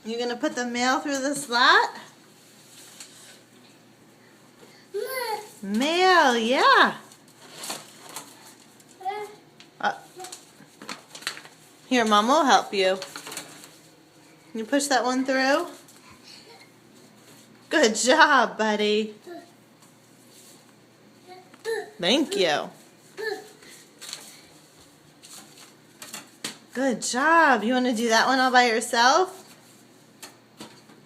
You gonna put the mail through the slot? Mail, yeah. Here, Mom will help you. Can you push that one through? Good job, buddy. Thank you. Good job. You want to do that one all by yourself?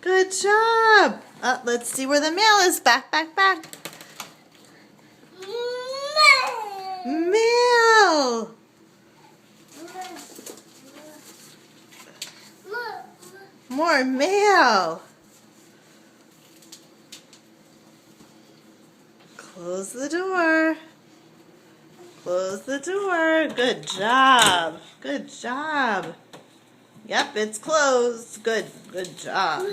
Good job. Let's see where the mail is. Back, back, back. Mail. More mail. Close the door. Close the door. Good job. Good job. Yep, it's closed. Good job.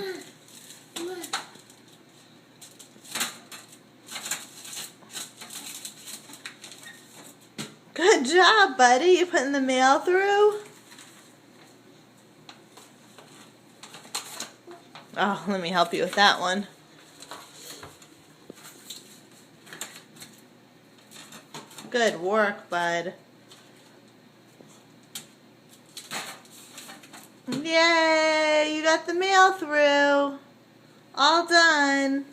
Good job, buddy. You putting the mail through? Oh, let me help you with that one. Good work, bud. Yay! You got the mail through. All done.